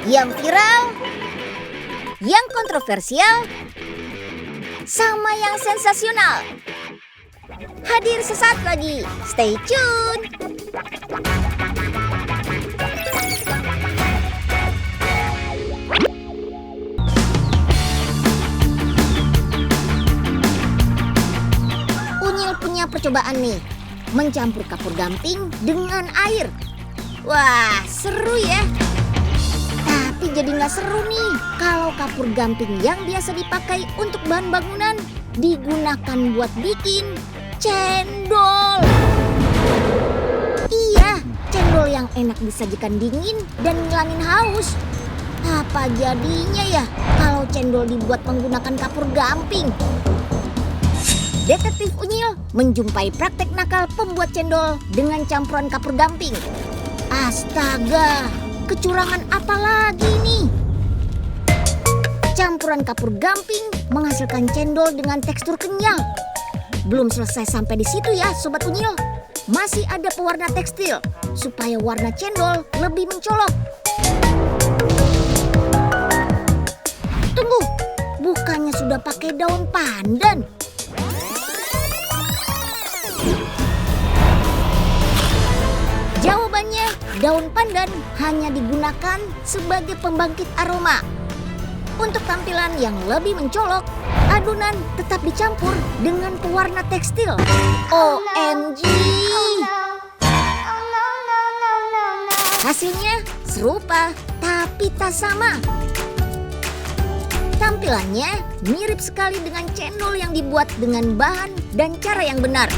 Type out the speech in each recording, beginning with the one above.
Yang viral, yang kontroversial, sama yang sensasional. Hadir sesaat lagi. Stay tune. Unyil punya percobaan nih, mencampur kapur gamping dengan air. Wah, seru ya. Tapi jadi nggak seru nih kalau kapur gamping yang biasa dipakai untuk bahan bangunan digunakan buat bikin cendol. Iya, cendol yang enak disajikan dingin dan ngilangin haus. Apa jadinya ya kalau cendol dibuat menggunakan kapur gamping? Detektif Unyil menjumpai praktek nakal pembuat cendol dengan campuran kapur gamping. Astaga, kecurangan apa lagi nih? Campuran kapur gamping menghasilkan cendol dengan tekstur kenyal. Belum selesai sampai di situ ya Sobat Unyil. Masih ada pewarna tekstil supaya warna cendol lebih mencolok. Tunggu, bukannya sudah pakai daun pandan? Jawabannya, daun pandan hanya digunakan sebagai pembangkit aroma. Untuk tampilan yang lebih mencolok, adonan tetap dicampur dengan pewarna tekstil. OMG! Hasilnya serupa, tapi tak sama. Tampilannya mirip sekali dengan cendol yang dibuat dengan bahan dan cara yang benar.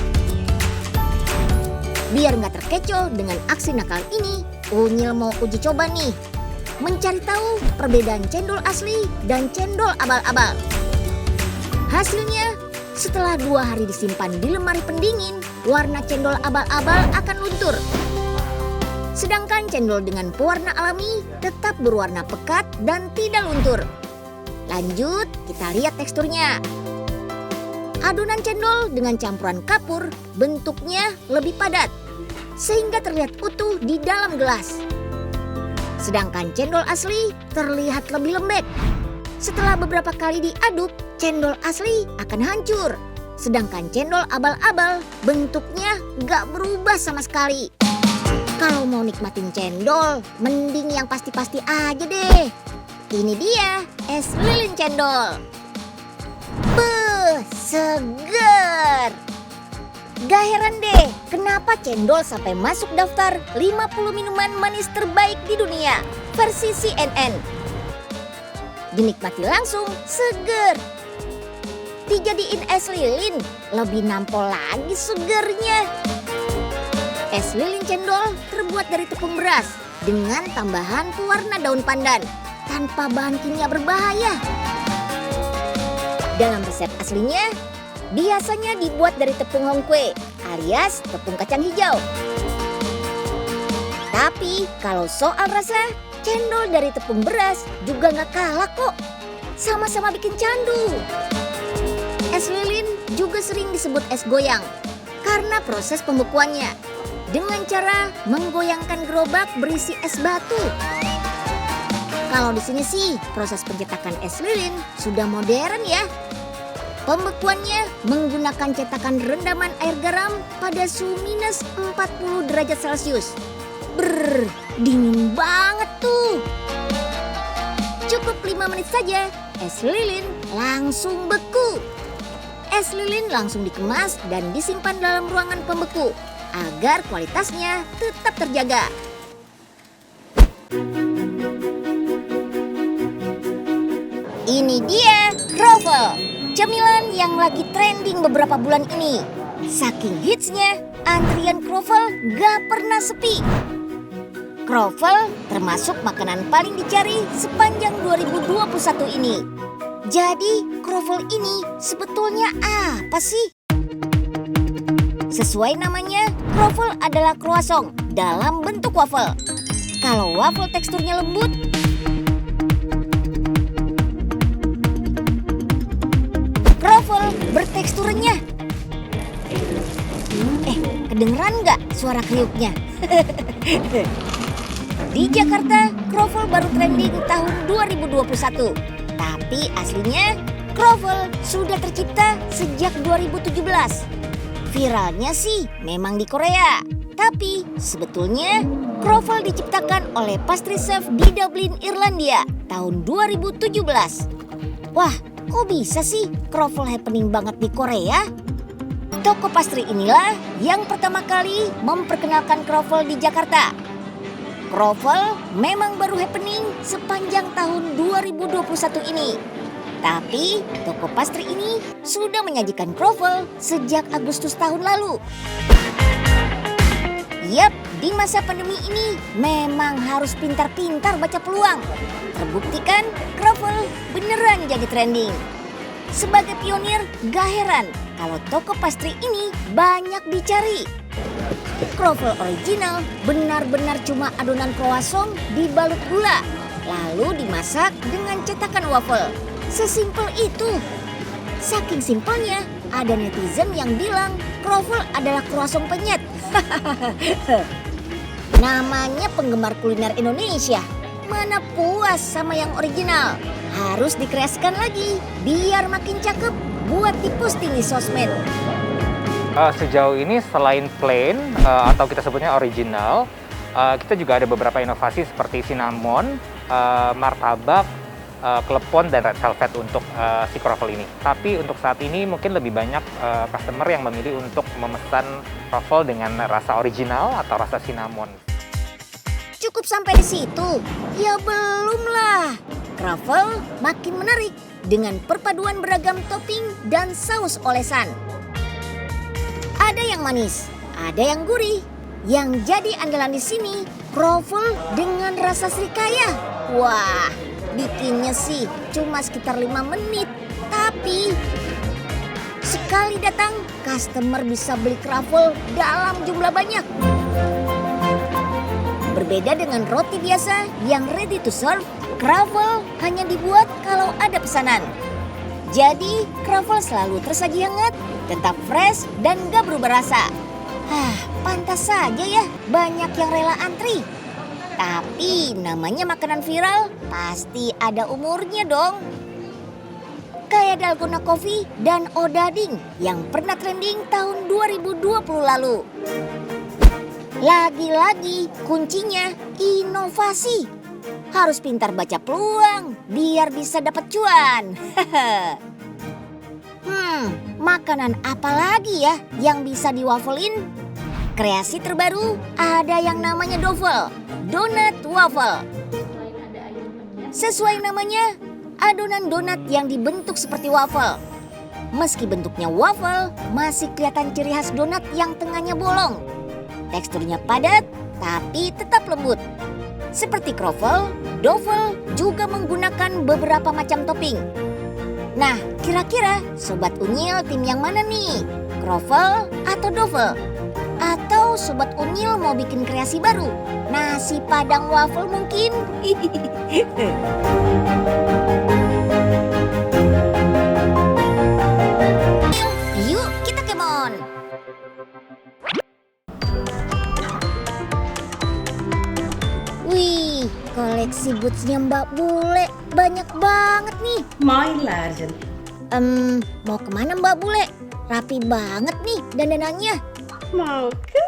Biar nggak terkecoh dengan aksi nakal ini, Unyil mau uji coba nih. Mencari tahu perbedaan cendol asli dan cendol abal-abal. Hasilnya, setelah 2 hari disimpan di lemari pendingin, warna cendol abal-abal akan luntur. Sedangkan cendol dengan pewarna alami tetap berwarna pekat dan tidak luntur. Lanjut, kita lihat teksturnya. Adonan cendol dengan campuran kapur bentuknya lebih padat, sehingga terlihat utuh di dalam gelas. Sedangkan cendol asli terlihat lebih lembek. Setelah beberapa kali diaduk, cendol asli akan hancur. Sedangkan cendol abal-abal bentuknya gak berubah sama sekali. Kalau mau nikmatin cendol, mending yang pasti-pasti aja deh. Ini dia, es lilin cendol. Beuh, seger! Gak heran deh, kenapa cendol sampai masuk daftar 50 minuman manis terbaik di dunia versi CNN. Dinikmati langsung, seger. Dijadiin es lilin, lebih nampol lagi segernya. Es lilin cendol terbuat dari tepung beras dengan tambahan pewarna daun pandan tanpa bahan kimia berbahaya. Dalam resep aslinya, biasanya dibuat dari tepung hongkwe alias tepung kacang hijau. Tapi kalau soal rasa, cendol dari tepung beras juga gak kalah kok. Sama-sama bikin candu. Es lilin juga sering disebut es goyang karena proses pembekuannya dengan cara menggoyangkan gerobak berisi es batu. Kalau di sini sih proses pencetakan es lilin sudah modern ya. Pembekuannya menggunakan cetakan rendaman air garam pada suhu minus 40 derajat Celcius. Brrr, dingin banget tuh. Cukup 5 menit saja, es lilin langsung beku. Es lilin langsung dikemas dan disimpan dalam ruangan pembeku agar kualitasnya tetap terjaga. Ini dia Croffle, cemilan yang lagi trending beberapa bulan ini. Saking hitsnya, antrian Croffle gak pernah sepi. Croffle termasuk makanan paling dicari sepanjang 2021 ini. Jadi, Croffle ini sebetulnya apa sih? Sesuai namanya, Croffle adalah croissant dalam bentuk waffle. Kalau waffle teksturnya lembut, Croffle bertekstur renyah. Kedengeran nggak suara kriuknya? Di Jakarta, kroffel baru trending tahun 2021. Tapi aslinya, kroffel sudah tercipta sejak 2017. Viralnya sih memang di Korea. Tapi sebetulnya kroffel diciptakan oleh pastry chef di Dublin, Irlandia tahun 2017. Wah, kok bisa sih kroffel happening banget di Korea? Toko pastry inilah yang pertama kali memperkenalkan kroffel di Jakarta. Kroffel memang baru happening sepanjang tahun 2021 ini. Tapi toko pastry ini sudah menyajikan kroffel sejak Agustus tahun lalu. Yap, di masa pandemi ini memang harus pintar-pintar baca peluang. Terbuktikan kroffel beneran jadi trending. Sebagai pionir, gak heran kalau toko pastry ini banyak dicari. Kroffel original benar-benar cuma adonan croissant dibalut gula, lalu dimasak dengan cetakan waffle. Sesimpel itu. Saking simpelnya, ada netizen yang bilang kroffel adalah croissant penyet. Namanya penggemar kuliner Indonesia. Mana puas sama yang original. Harus dikreasikan lagi biar makin cakep buat diposting di sosmed. Sejauh ini selain plain atau kita sebutnya original, kita juga ada beberapa inovasi seperti cinnamon, martabak, klepon, dan red velvet untuk si kroffel ini. Tapi untuk saat ini mungkin lebih banyak customer yang memilih untuk memesan kroffel dengan rasa original atau rasa cinnamon. Cukup sampai di situ? Ya belum lah. Kroffel makin menarik dengan perpaduan beragam topping dan saus olesan. Ada yang manis, ada yang gurih. Yang jadi andalan di sini, kroffel dengan rasa srikaya. Wah, bikinnya sih cuma sekitar 5 menit. Tapi sekali datang, customer bisa beli kroffel dalam jumlah banyak. Berbeda dengan roti biasa yang ready to serve, kroffel hanya dibuat kalau ada pesanan. Jadi, kroffel selalu tersaji hangat, tetap fresh, dan gak berubah rasa. Pantas saja ya banyak yang rela antri. Tapi namanya makanan viral, pasti ada umurnya dong. Kayak Dalgona Coffee dan Odading yang pernah trending tahun 2020 lalu. Lagi-lagi kuncinya inovasi. Harus pintar baca peluang biar bisa dapat cuan. Makanan apa lagi ya yang bisa diwaffelin? Kreasi terbaru ada yang namanya Doffel, donat waffle. Sesuai namanya, adonan donat yang dibentuk seperti waffle. Meski bentuknya waffle, masih kelihatan ciri khas donat yang tengahnya bolong. Teksturnya padat, tapi tetap lembut. Seperti kroffel, Doffel juga menggunakan beberapa macam topping. Nah, kira-kira Sobat Unyil tim yang mana nih? Kroffel atau Doffel? Atau Sobat Unyil mau bikin kreasi baru? Nasi Padang waffle mungkin? Yuk, kita kemon! Wih, koleksi bootsnya Mbak Bule banyak banget nih. My legend. Mau kemana Mbak Bule? Rapi banget nih dandanannya. Mau ke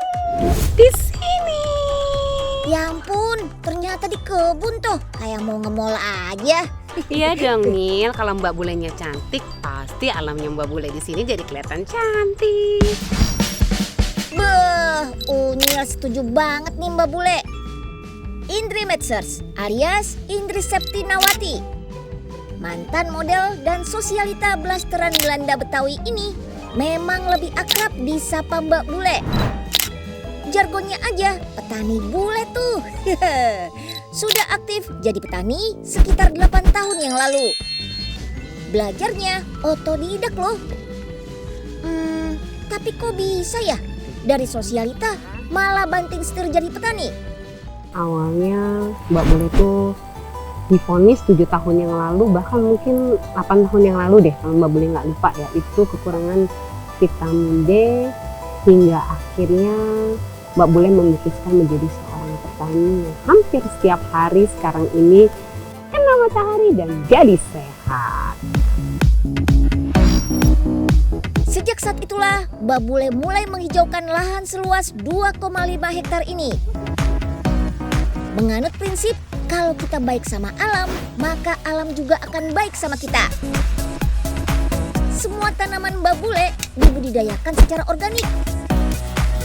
di sini. Ya ampun, ternyata di kebun tuh. Kayak mau nge-mall aja. Iya dong Nil, kalau Mbak Bulenya cantik, pasti alamnya Mbak Bule di sini jadi kelihatan cantik. Beuh, Unyil setuju banget nih Mbak Bule. Indri Metzers alias Indri Septinawati, mantan model dan sosialita blasteran Belanda Betawi ini memang lebih akrab disapa Mbak Bule. Jargonnya aja petani bule tuh. Sudah aktif jadi petani sekitar 8 tahun yang lalu. Belajarnya otodidak loh. Tapi kok bisa ya dari sosialita malah banting setir jadi petani? Awalnya Mbak Bule tuh divonis 7 tahun yang lalu, bahkan mungkin 8 tahun yang lalu deh kalau Mbak Bule nggak lupa ya. Itu kekurangan vitamin D hingga akhirnya Mbak Bule memutuskan menjadi seorang petani. petani yang hampir setiap hari sekarang ini kena matahari dan jadi sehat. Sejak saat itulah Mbak Bule mulai menghijaukan lahan seluas 2,5 hektar ini. Menganut prinsip kalau kita baik sama alam, maka alam juga akan baik sama kita. Semua tanaman Mbak Bule dibudidayakan secara organik,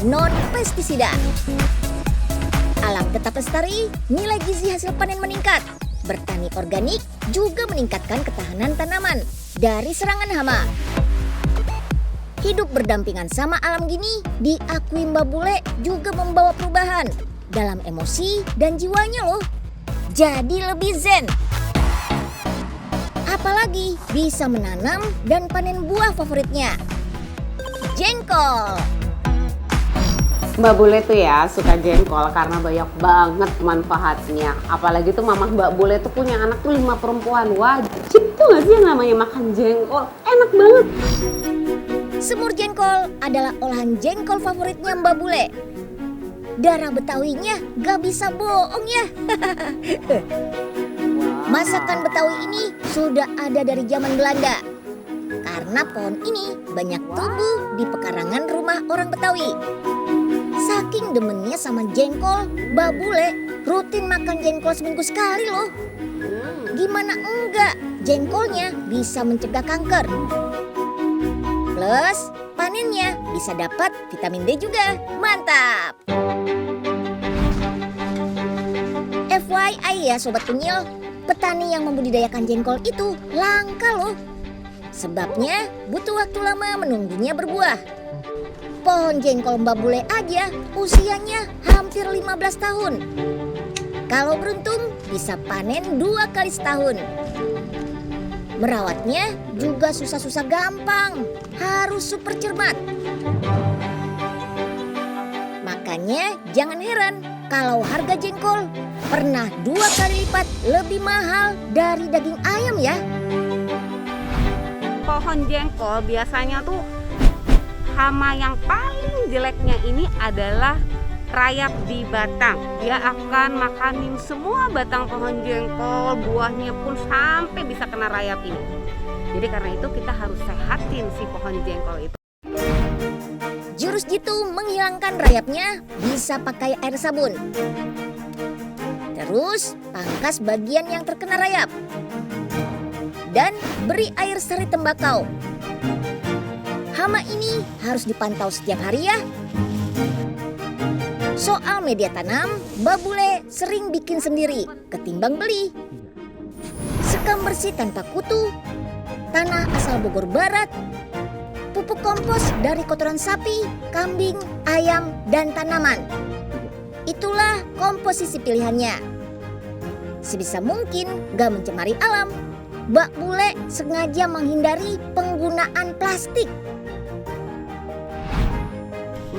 non pestisida. Alam tetap lestari, nilai gizi hasil panen meningkat. Bertani organik juga meningkatkan ketahanan tanaman dari serangan hama. Hidup berdampingan sama alam gini diakui Mbak Bule juga membawa perubahan dalam emosi dan jiwanya loh. Jadi lebih zen. Apalagi bisa menanam dan panen buah favoritnya, jengkol. Mbak Bule tuh ya suka jengkol karena banyak banget manfaatnya. Apalagi tuh mamah Mbak Bule tuh punya anak tuh 5 perempuan. Wajib tuh gak sih yang namanya makan jengkol? Enak banget. Semur jengkol adalah olahan jengkol favoritnya Mbak Bule. Darah Betawinya gak bisa bohong ya. Masakan Betawi ini sudah ada dari zaman Belanda. Karena pohon ini banyak tumbuh di pekarangan rumah orang Betawi. Saking demennya sama jengkol, Mbak Bule rutin makan jengkol seminggu sekali loh. Gimana enggak, jengkolnya bisa mencegah kanker. Plus, panennya bisa dapat vitamin D juga. Mantap! FYI ya Sobat Unyil, petani yang membudidayakan jengkol itu langka loh. Sebabnya butuh waktu lama menunggunya berbuah. Pohon jengkol Mbak Bule aja usianya hampir 15 tahun. Kalau beruntung bisa panen 2 kali setahun. Merawatnya juga susah-susah gampang, harus super cermat. Makanya jangan heran kalau harga jengkol pernah 2 kali lipat lebih mahal dari daging ayam ya. Pohon jengkol biasanya tuh hama yang paling jeleknya ini adalah rayap di batang. Dia akan makanin semua batang pohon jengkol, buahnya pun sampai bisa kena rayap ini. Jadi karena itu kita harus sehatin si pohon jengkol itu. Jurus jitu menghilangkan rayapnya bisa pakai air sabun. Terus pangkas bagian yang terkena rayap. Dan beri air sari tembakau. Hama ini harus dipantau setiap hari ya. Soal media tanam, Mbak Bule sering bikin sendiri ketimbang beli. Sekam bersih tanpa kutu, tanah asal Bogor Barat, pupuk kompos dari kotoran sapi, kambing, ayam, dan tanaman. Itulah komposisi pilihannya. Sebisa mungkin gak mencemari alam. Mbak Bule sengaja menghindari penggunaan plastik.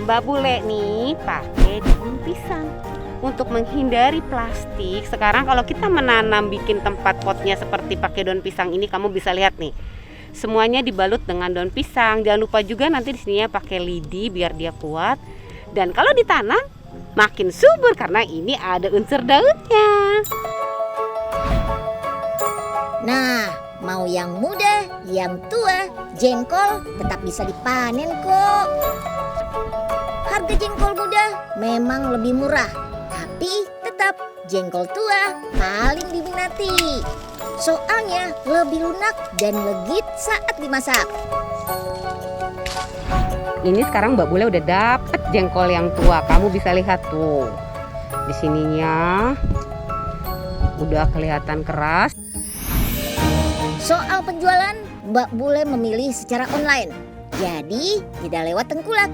Mbak Bule nih pakai daun pisang untuk menghindari plastik. Sekarang kalau kita menanam bikin tempat potnya seperti pakai daun pisang ini, kamu bisa lihat nih. Semuanya dibalut dengan daun pisang. Jangan lupa juga nanti di sininya pakai lidi biar dia kuat. Dan kalau ditanam makin subur karena ini ada unsur daunnya. Nah, mau yang muda, yang tua, jengkol tetap bisa dipanen kok. Harga jengkol muda memang lebih murah, tapi tetap jengkol tua paling diminati. Soalnya lebih lunak dan legit saat dimasak. Ini sekarang Mbak Bule udah dapet jengkol yang tua. Kamu bisa lihat tuh. Di sininya udah kelihatan keras. Soal penjualan, Mbak Bule memilih secara online. Jadi tidak lewat tengkulak.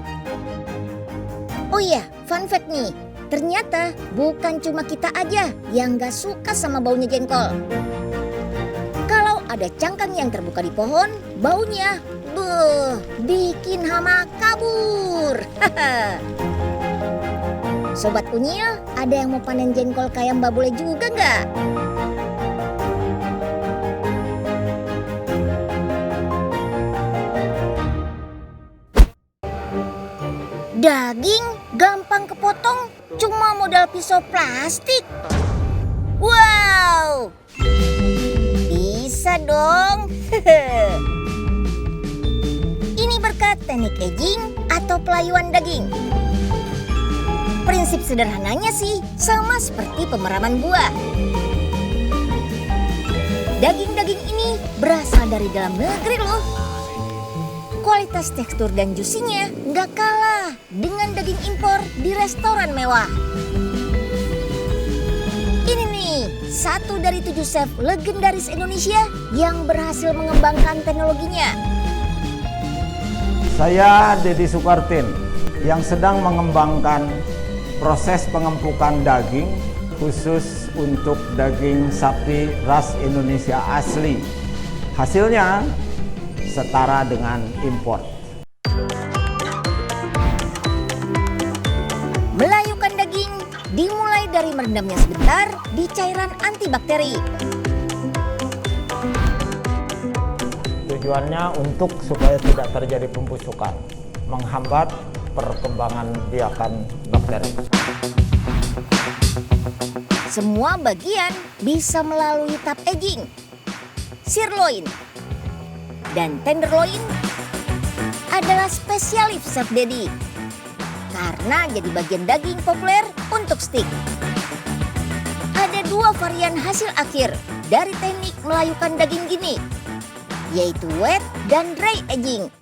Oh iya, fun fact nih. Ternyata bukan cuma kita aja yang gak suka sama baunya jengkol. Kalau ada cangkang yang terbuka di pohon, baunya bikin hama kabur. Sobat Unyil, ada yang mau panen jengkol kayak Mbak Bule juga nggak? Daging gampang kepotong, cuma modal pisau plastik. Wow, bisa dong. Ini berkat teknik aging atau pelayuan daging. Prinsip sederhananya sih sama seperti pemeraman buah. Daging-daging ini berasal dari dalam negeri loh. Kualitas tekstur dan jusinya nggak kalah dengan daging impor di restoran mewah. Ini nih, 1 dari 7 chef legendaris Indonesia yang berhasil mengembangkan teknologinya. Saya Deddy Sukartin yang sedang mengembangkan proses pengempukan daging khusus untuk daging sapi ras Indonesia asli. Hasilnya setara dengan impor. Melayukan daging dimulai dari merendamnya sebentar di cairan antibakteri. Tujuannya untuk supaya tidak terjadi pembusukan, menghambat perkembangan biakan bakteri. Semua bagian bisa melalui tahap aging. Sirloin dan tenderloin adalah spesialis Chef Deddy karena jadi bagian daging populer untuk steak. Ada 2 varian hasil akhir dari teknik melayukan daging gini, yaitu wet dan dry aging.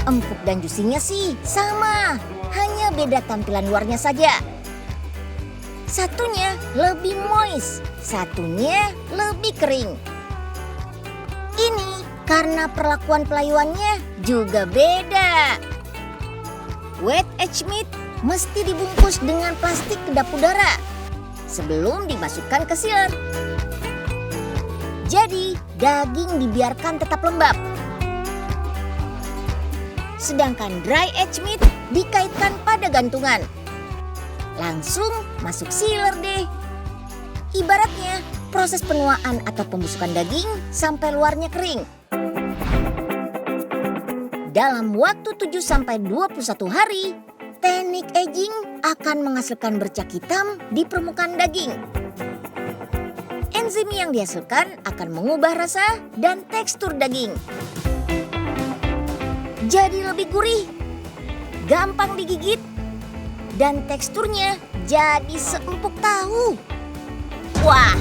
Empuk dan jusinya sih sama, hanya beda tampilan luarnya saja. Satunya lebih moist, satunya lebih kering. Ini karena perlakuan pelayuannya juga beda. Wet aged meat mesti dibungkus dengan plastik kedap udara sebelum dimasukkan ke sealer. Jadi daging dibiarkan tetap lembab. Sedangkan dry aged meat dikaitkan pada gantungan. Langsung masuk sealer deh. Ibaratnya proses penuaan atau pembusukan daging sampai luarnya kering. Dalam waktu 7-21 hari, teknik aging akan menghasilkan bercak hitam di permukaan daging. Enzim yang dihasilkan akan mengubah rasa dan tekstur daging. Jadi lebih gurih, gampang digigit, dan teksturnya jadi seempuk tahu. Wah!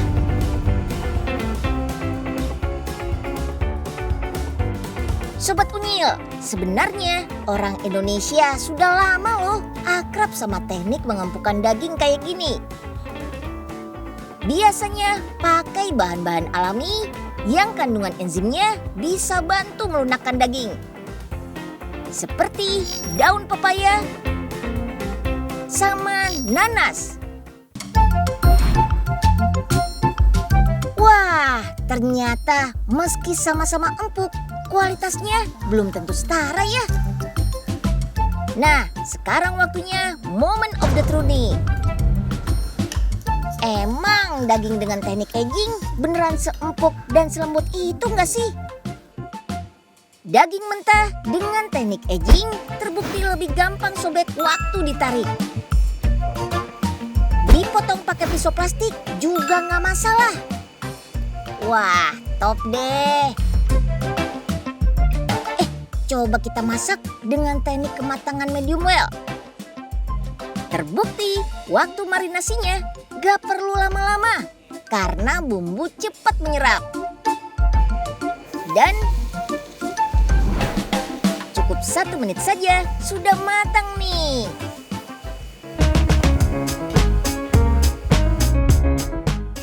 Sobat Unyil, sebenarnya orang Indonesia sudah lama loh akrab sama teknik mengempukkan daging kayak gini. Biasanya pakai bahan-bahan alami yang kandungan enzimnya bisa bantu melunakkan daging. Seperti daun pepaya sama nanas. Wah, ternyata meski sama-sama empuk, kualitasnya belum tentu setara ya. Nah, sekarang waktunya moment of the truth nih. Emang daging dengan teknik aging beneran seempuk dan selembut itu nggak sih? Daging mentah dengan teknik aging terbukti lebih gampang sobek waktu ditarik. Dipotong pakai pisau plastik juga nggak masalah. Wah, top deh. Coba kita masak dengan teknik kematangan medium well. Terbukti waktu marinasinya gak perlu lama-lama karena bumbu cepat menyerap. Dan cukup 1 menit saja sudah matang nih.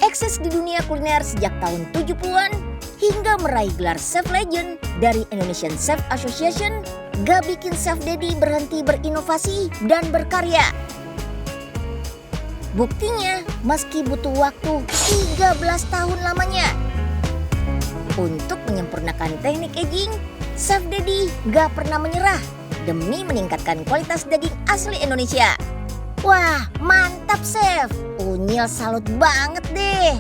Eksis di dunia kuliner sejak tahun 70-an hingga meraih gelar Chef Legend dari Indonesian Chef Association, gak bikin Chef Deddy berhenti berinovasi dan berkarya. Buktinya, meski butuh waktu 13 tahun lamanya untuk menyempurnakan teknik aging, Chef Deddy gak pernah menyerah demi meningkatkan kualitas daging asli Indonesia. Wah, mantap Chef. Unyil salut banget deh.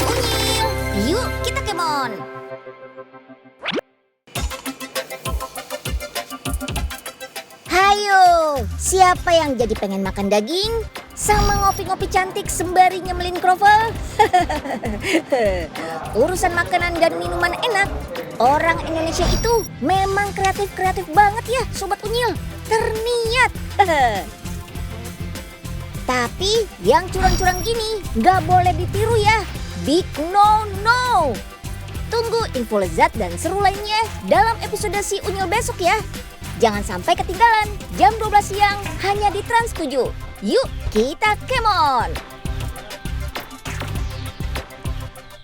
Unyil, yuk kita kemon. Ayo, siapa yang jadi pengen makan daging sama ngopi-ngopi cantik sembari nyemelin kroffel? Urusan makanan dan minuman enak, orang Indonesia itu memang kreatif-kreatif banget ya Sobat Unyil. Terniat. Tapi yang curang-curang gini nggak boleh ditiru ya. Big no. Tunggu info lezat dan seru lainnya dalam episode Si Unyil besok ya. Jangan sampai ketinggalan jam 12 siang hanya di Trans 7. Yuk kita kemon!